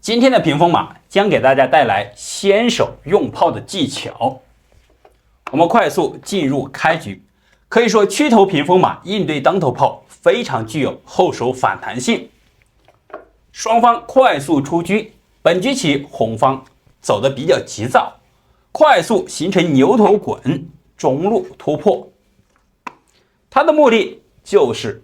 今天的屏风马将给大家带来先手用炮的技巧。我们快速进入开局，可以说区头屏风马应对当头炮非常具有后手反弹性。双方快速出车，本局起红方走的比较急躁，快速形成牛头滚，中路突破。他的目的就是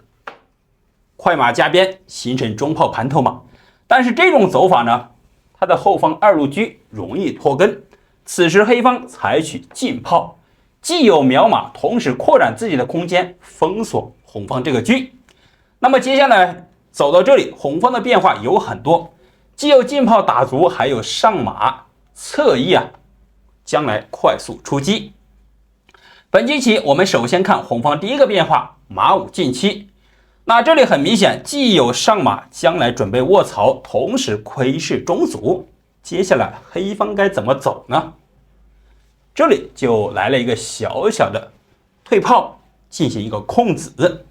快马加鞭形成中炮盘头马，但是这种走法呢，他的后方二路车容易脱根。此时黑方采取近炮，既有秒马，同时扩展自己的空间，封锁红方这个车。那么接下来走到这里，红方的变化有很多，既有近炮打足，还有上马侧翼将来快速出击。本局起，我们首先看红方第一个变化，马五进七。那这里很明显，既有上马，将来准备卧槽，同时窥视中卒。接下来黑方该怎么走呢？这里就来了一个小小的退炮，进行一个控子。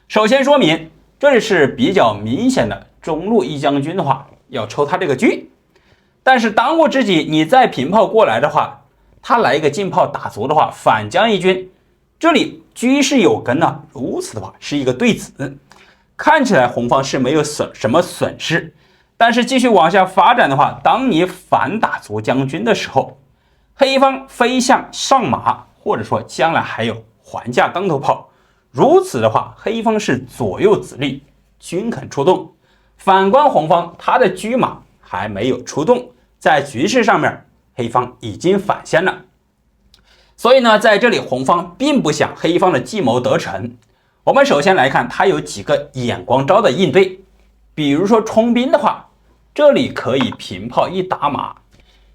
首先说明，这里是比较明显的中路一将军的话，要抽他这个车。但是当务之急，你再平炮过来的话，他来一个近炮打足的话，反将一军，这里车是有根的，如此的话是一个对子。看起来红方是没有什么损失，但是继续往下发展的话，当你反打足将军的时候，黑方飞向上马，或者说将来还有还价当头炮，如此的话黑方是左右子力均肯出动。反观红方，他的车马还没有出动，在局势上面黑方已经反先了。所以呢，在这里红方并不想黑方的计谋得逞。我们首先来看他有几个眼光招的应对，比如说冲兵的话，这里可以平炮一打马，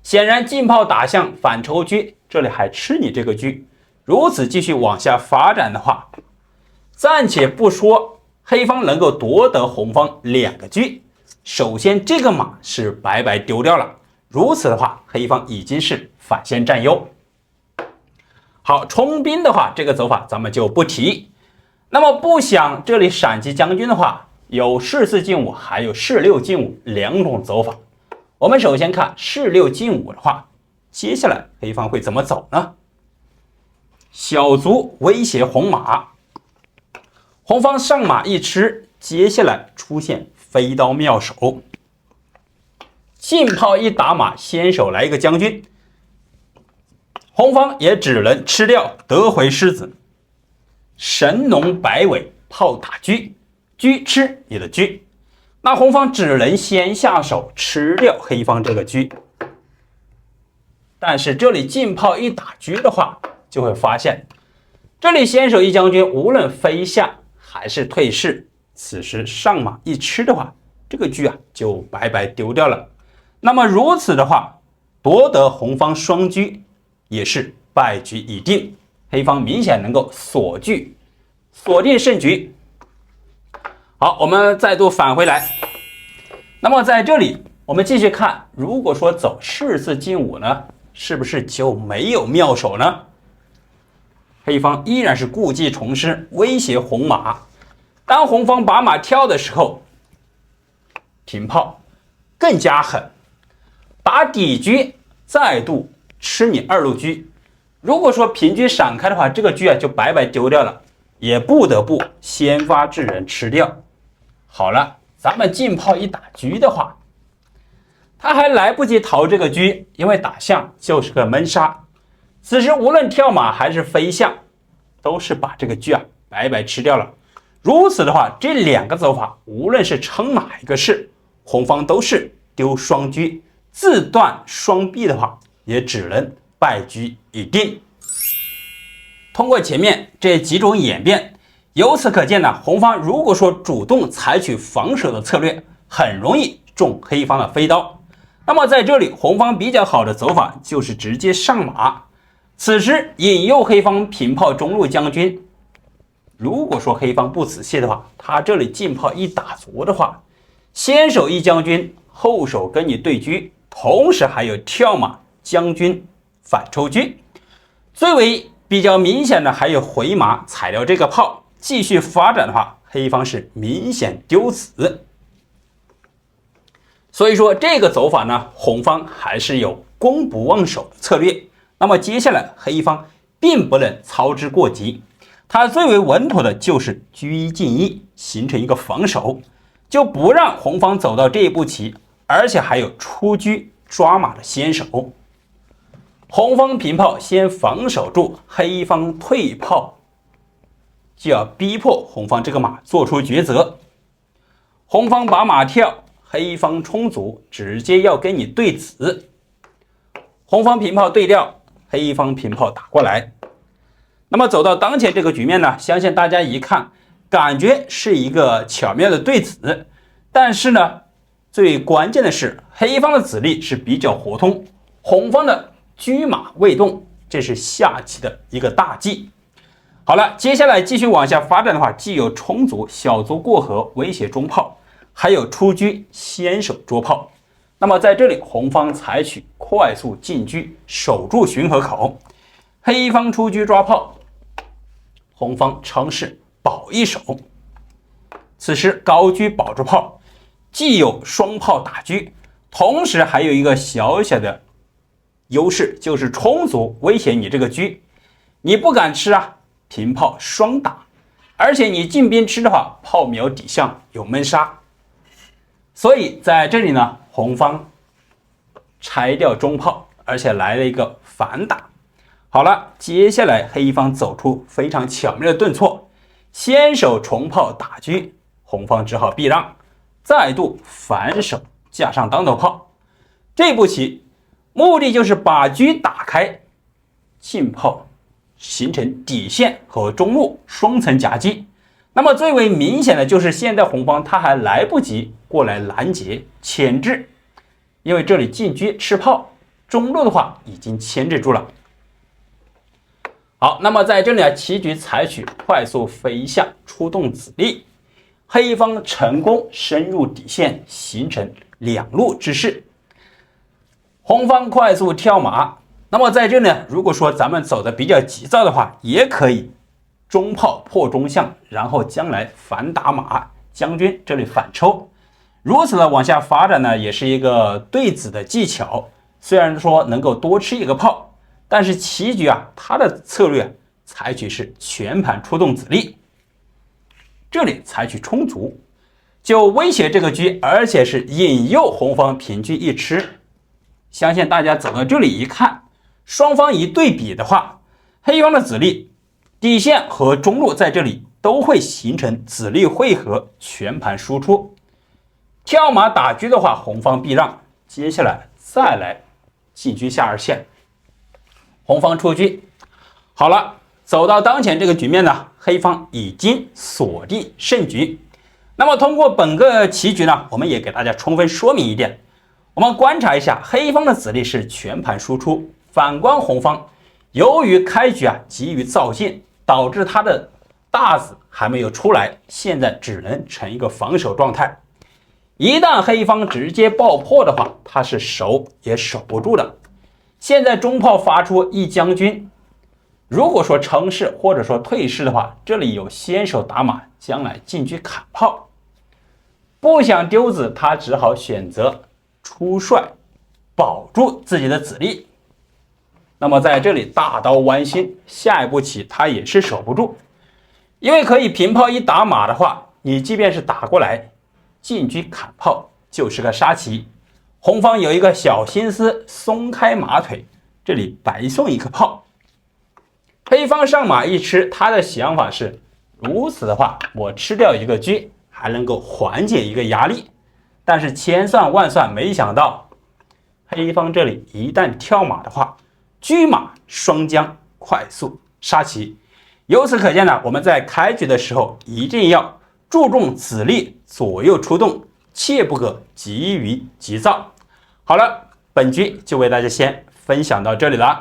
显然近炮打向反抽车，这里还吃你这个车。如此继续往下发展的话，暂且不说黑方能够夺得红方两个车，首先这个马是白白丢掉了，如此的话黑方已经是反先占优。好，冲兵的话，这个走法咱们就不提。那么不想这里闪击将军的话，有士4进5还有士6进5两种走法。我们首先看士6进5的话，接下来黑方会怎么走呢？小卒威胁红马，红方上马一吃，接下来出现飞刀妙手，近炮一打马，先手来一个将军，红方也只能吃掉得回狮子，神农摆尾炮打车，车吃你的车，那红方只能先下手吃掉黑方这个车。但是这里近炮一打车的话，就会发现这里先手一将军无论飞下还是退士，此时上马一吃的话，这个车就白白丢掉了。那么如此的话，夺得红方双车也是败局已定，黑方明显能够锁定胜局。好，我们再度返回来。那么在这里我们继续看，如果说走士4进5呢，是不是就没有妙手呢？黑方依然是故技重施，威胁红马。当红方把马跳的时候，平炮更加狠，打底车再度吃你二路车。如果说平车闪开的话，这个车就白白丢掉了，也不得不先发制人吃掉。好了，咱们近炮一打车的话，他还来不及逃这个车，因为打象就是个闷杀。此时无论跳马还是飞象，都是把这个车白白吃掉了。如此的话，这两个走法无论是撑哪一个士，红方都是丢双车，自断双臂的话，也只能败局已定。通过前面这几种演变，由此可见呢，红方如果说主动采取防守的策略，很容易中黑方的飞刀。那么在这里红方比较好的走法就是直接上马，此时引诱黑方平炮中路将军。如果说黑方不仔细的话，他这里近炮一打足的话，先手一将军，后手跟你对车，同时还有跳马将军反抽车。最为比较明显的还有回马踩掉这个炮，继续发展的话，黑方是明显丢子。所以说这个走法呢，红方还是有攻不忘守的策略。那么接下来黑方并不能操之过急，它最为稳妥的就是车一进一，形成一个防守，就不让红方走到这一步棋，而且还有出车抓马的先手。红方平炮先防守住，黑方退炮就要逼迫红方这个马做出抉择。红方把马跳，黑方冲卒，直接要跟你对子。红方平炮对调，黑方平炮打过来。那么走到当前这个局面呢，相信大家一看，感觉是一个巧妙的对子。但是呢，最关键的是黑方的子力是比较活通，红方的车马未动，这是下棋的一个大忌。好了，接下来继续往下发展的话，既有冲卒、小卒过河威胁中炮，还有出车先手捉炮。那么在这里，红方采取快速进车，守住巡河口；黑方出车抓炮，红方尝试保一手。此时高车保住炮，既有双炮打车，同时还有一个小小的优势，就是冲卒威胁你这个车，你不敢吃啊，平炮双打，而且你进兵吃的话，炮苗底下有闷杀。所以在这里呢，红方拆掉中炮，而且来了一个反打。好了，接下来黑方走出非常巧妙的顿挫，先手重炮打车，红方只好避让，再度反手架上当头炮。这步棋目的就是把车打开，进炮形成底线和中路双层夹击。那么最为明显的就是现在红方他还来不及过来拦截牵制，因为这里进车吃炮，中路的话已经牵制住了。好，那么在这里呢，棋局采取快速飞象出动子力，黑方成功深入底线，形成两路之势。红方快速跳马，那么在这里呢，如果说咱们走的比较急躁的话，也可以中炮破中象，然后将来反打马，将军这里反抽。如此的往下发展呢，也是一个对子的技巧。虽然说能够多吃一个炮，但是棋局啊，它的策略采取是全盘出动子力。这里采取冲卒，就威胁这个车，而且是引诱红方平车一吃。相信大家走到这里一看，双方一对比的话，黑方的子力底线和中路在这里都会形成子力汇合，全盘输出。跳马打车的话，红方避让，接下来再来进车下二线，红方出车。好了，走到当前这个局面呢，黑方已经锁定胜局。那么通过本个棋局呢，我们也给大家充分说明一点。我们观察一下，黑方的子力是全盘输出，反观红方，由于开局啊急于造进，导致他的大子还没有出来，现在只能成一个防守状态。一旦黑方直接爆破的话，他是守也守不住的。现在中炮发出一将军，如果说乘势或者说退势的话，这里有先手打马，将来进车砍炮。不想丢子，他只好选择出帅，保住自己的子力。那么在这里大刀剜心，下一步棋他也是守不住，因为可以平炮一打马的话，你即便是打过来，进车砍炮就是个杀棋。红方有一个小心思，松开马腿，这里白送一颗炮。黑方上马一吃，他的想法是，如此的话，我吃掉一个车，还能够缓解一个压力。但是千算万算，没想到黑方这里一旦跳马的话，车马双将快速杀棋。由此可见呢，我们在开局的时候一定要注重子力左右出动，切不可急于急躁。好了，本局就为大家先分享到这里了。